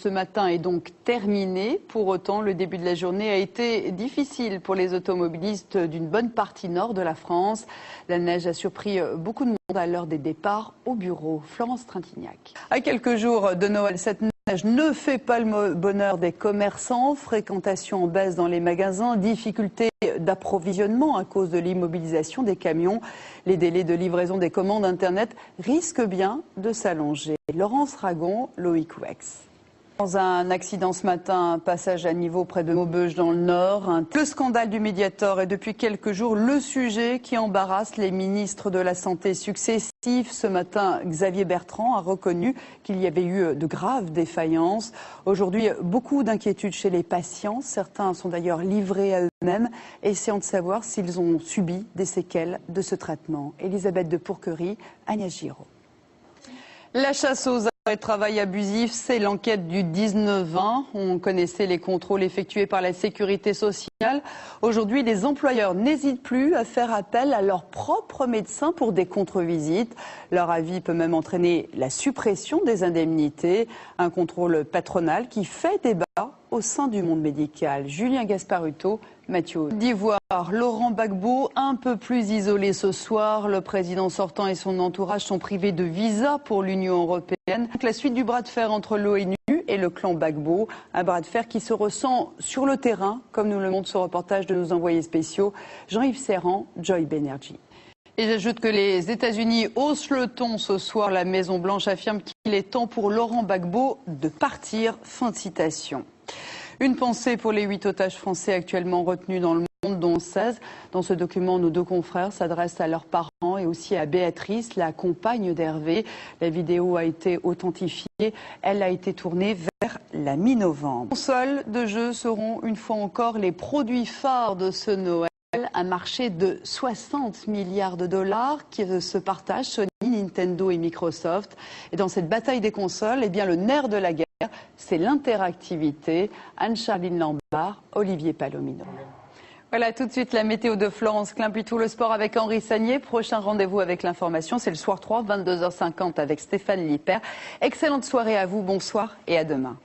Ce matin est donc terminé. Pour autant, le début de la journée a été difficile pour les automobilistes d'une bonne partie nord de la France. La neige a surpris beaucoup de monde à l'heure des départs au bureau. Florence Trintignac. À quelques jours de Noël, cette neige ne fait pas le bonheur des commerçants. Fréquentation en baisse dans les magasins, difficultés d'approvisionnement à cause de l'immobilisation des camions. Les délais de livraison des commandes Internet risquent bien de s'allonger. Laurence Ragon, Loïc Wex. Dans un accident ce matin, un passage à niveau près de Maubeuge dans le Nord. Le scandale du Mediator est depuis quelques jours le sujet qui embarrasse les ministres de la Santé successifs. Ce matin, Xavier Bertrand a reconnu qu'il y avait eu de graves défaillances. Aujourd'hui, beaucoup d'inquiétudes chez les patients. Certains sont d'ailleurs livrés à eux-mêmes, essayant de savoir s'ils ont subi des séquelles de ce traitement. Elisabeth de Pourquerie, Agnès Giraud. La chasse aux arrêts de travail abusifs, c'est l'enquête du 19-20. On connaissait les contrôles effectués par la sécurité sociale. Aujourd'hui, les employeurs n'hésitent plus à faire appel à leur propre médecin pour des contre-visites. Leur avis peut même entraîner la suppression des indemnités. Un contrôle patronal qui fait débat au sein du monde médical. Julien Gasparuto, Mathieu d'Ivoire, Laurent Gbagbo, un peu plus isolé ce soir. Le président sortant et son entourage sont privés de visa pour l'Union européenne. La suite du bras de fer entre l'ONU et le clan Gbagbo, un bras de fer qui se ressent sur le terrain, comme nous le montre ce reportage de nos envoyés spéciaux, Jean-Yves Serrand, Joy Benergy. Et j'ajoute que les États-Unis haussent le ton ce soir. La Maison-Blanche affirme qu'il est temps pour Laurent Gbagbo de partir. Fin de citation. Une pensée pour les 8 otages français actuellement retenus dans le monde, dont 16. Dans ce document, nos deux confrères s'adressent à leurs parents et aussi à Béatrice, la compagne d'Hervé. La vidéo a été authentifiée. Elle a été tournée vers la mi-novembre. Les consoles de jeux seront une fois encore les produits phares de ce Noël. Un marché de 60 milliards de dollars qui se partagent Sony, Nintendo et Microsoft. Et dans cette bataille des consoles, eh bien, le nerf de la guerre, c'est l'interactivité. Anne-Charline Lambert, Olivier Palomino. Voilà tout de suite la météo de Florence Klein, puis tout le sport avec Henri Sagnier. Prochain rendez-vous avec l'information, c'est le soir 3, 22h50 avec Stéphane Lippert. Excellente soirée à vous, bonsoir et à demain.